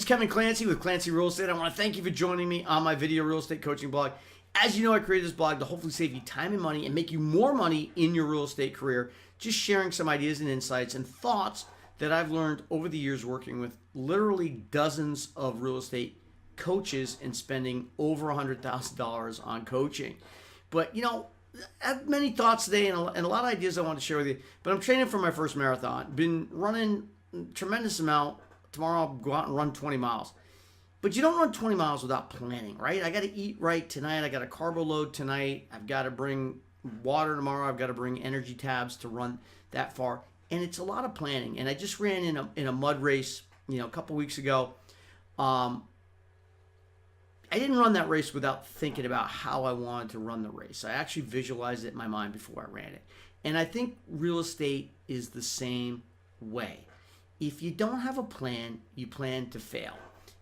is Kevin Clancy with Clancy Real Estate. I want to thank you for joining me on my video real estate coaching blog. As you know, I created this blog to hopefully save you time and money and make you more money in your real estate career, just sharing some ideas and insights and thoughts that I've learned over the years working with literally dozens of real estate coaches and spending over $100,000 on coaching. But, you know, I have many thoughts today and a lot of ideas I want to share with you. But I'm training for my first marathon. Been running a tremendous amount. Tomorrow I'll go out and run 20 miles. But you don't run 20 miles without planning, right? I got to eat right tonight. I got a carbo load tonight. I've got to bring water tomorrow. I've got to bring energy tabs to run that far. And it's a lot of planning. And I just ran in a mud race, a couple weeks ago. I didn't run that race without thinking about how I wanted to run the race. I actually visualized it in my mind before I ran it. And I think real estate is the same way. If you don't have a plan, you plan to fail.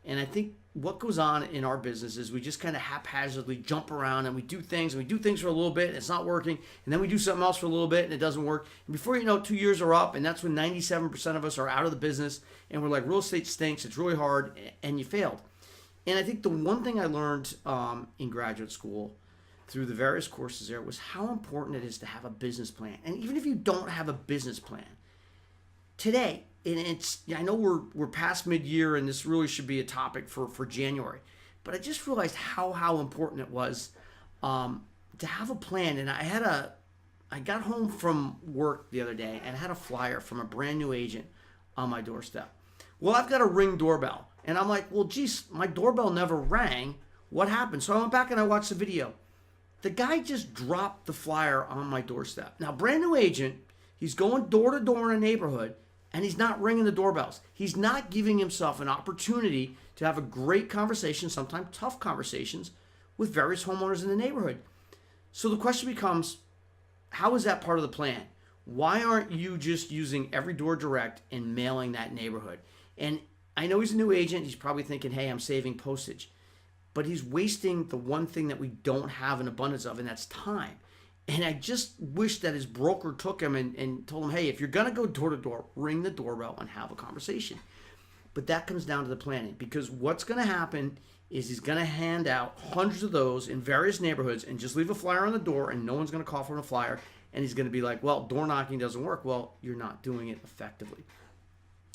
And I think what goes on in our business is we just kind of haphazardly jump around and we do things for a little bit and it's not working. And then we do something else for a little bit and it doesn't work. And before you know it, 2 years are up, and that's when 97% of us are out of the business and we're like, real estate stinks, it's really hard, and you failed. And I think the one thing I learned in graduate school through the various courses there was how important it is to have a business plan. And even if you don't have a business plan, today, and I know we're past mid-year and this really should be a topic for January, but I just realized how important it was to have a plan. And I got home from work the other day and I had a flyer from a brand new agent on my doorstep. Well, I've got a Ring doorbell. And I'm like, well, geez, my doorbell never rang. What happened? So I went back and I watched the video. The guy just dropped the flyer on my doorstep. Now, brand new agent, he's going door to door in a neighborhood, and he's not ringing the doorbells. He's not giving himself an opportunity to have a great conversation, sometimes tough conversations, with various homeowners in the neighborhood. So the question becomes, how is that part of the plan? Why aren't you just using Every Door Direct and mailing that neighborhood? And I know he's a new agent. He's probably thinking, hey, I'm saving postage. But he's wasting the one thing that we don't have an abundance of, and that's time. And I just wish that his broker took him and told him, hey, if you're going to go door to door, ring the doorbell and have a conversation. But that comes down to the planning, because what's going to happen is he's going to hand out hundreds of those in various neighborhoods and just leave a flyer on the door, and no one's going to call for a flyer. And he's going to be like, well, door knocking doesn't work. Well, you're not doing it effectively.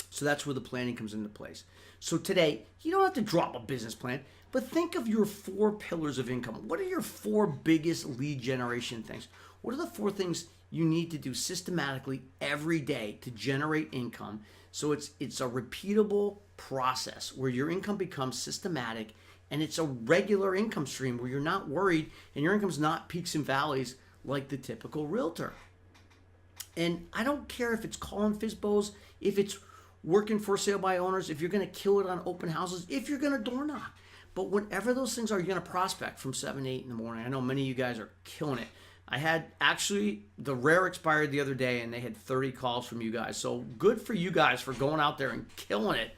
So that's where the planning comes into place. So today, you don't have to drop a business plan, but think of your 4 pillars of income. What are your 4 biggest lead generation things? What are the 4 things you need to do systematically every day to generate income? So it's a repeatable process where your income becomes systematic and it's a regular income stream where you're not worried and your income's not peaks and valleys like the typical realtor. And I don't care if it's calling FSBOs, if it's working for sale by owners, if you're going to kill it on open houses, if you're going to door knock. But whatever those things are, you're going to prospect from 7 to 8 in the morning. I know many of you guys are killing it. I had actually the rare expired the other day and they had 30 calls from you guys. So good for you guys for going out there and killing it,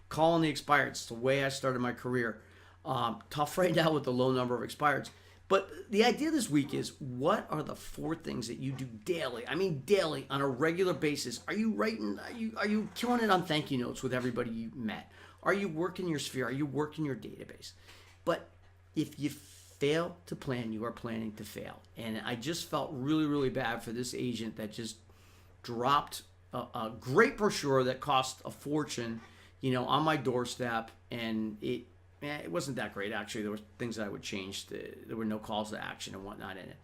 calling the expireds. It's the way I started my career. Tough right now with the low number of expireds. But the idea this week is, what are the 4 things that you do daily? I mean daily, on a regular basis. Are you writing, are you killing it on thank you notes with everybody you met? Are you working your sphere? Are you working your database? But if you fail to plan, you are planning to fail. And I just felt really, really bad for this agent that just dropped a great brochure that cost a fortune, on my doorstep, and it wasn't that great, actually. There were things that I would change. There were no calls to action and whatnot in it.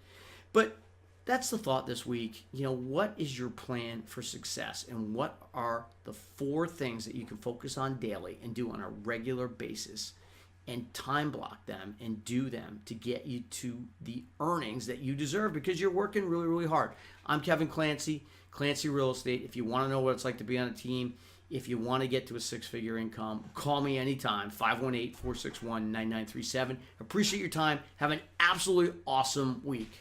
But that's the thought this week. What is your plan for success? And what are the 4 things that you can focus on daily and do on a regular basis and time block them and do them to get you to the earnings that you deserve, because you're working really, really hard. I'm Kevin Clancy, Clancy Real Estate. If you want to know what it's like to be on a team, if you want to get to a 6-figure income, call me anytime, 518-461-9937. Appreciate your time. Have an absolutely awesome week.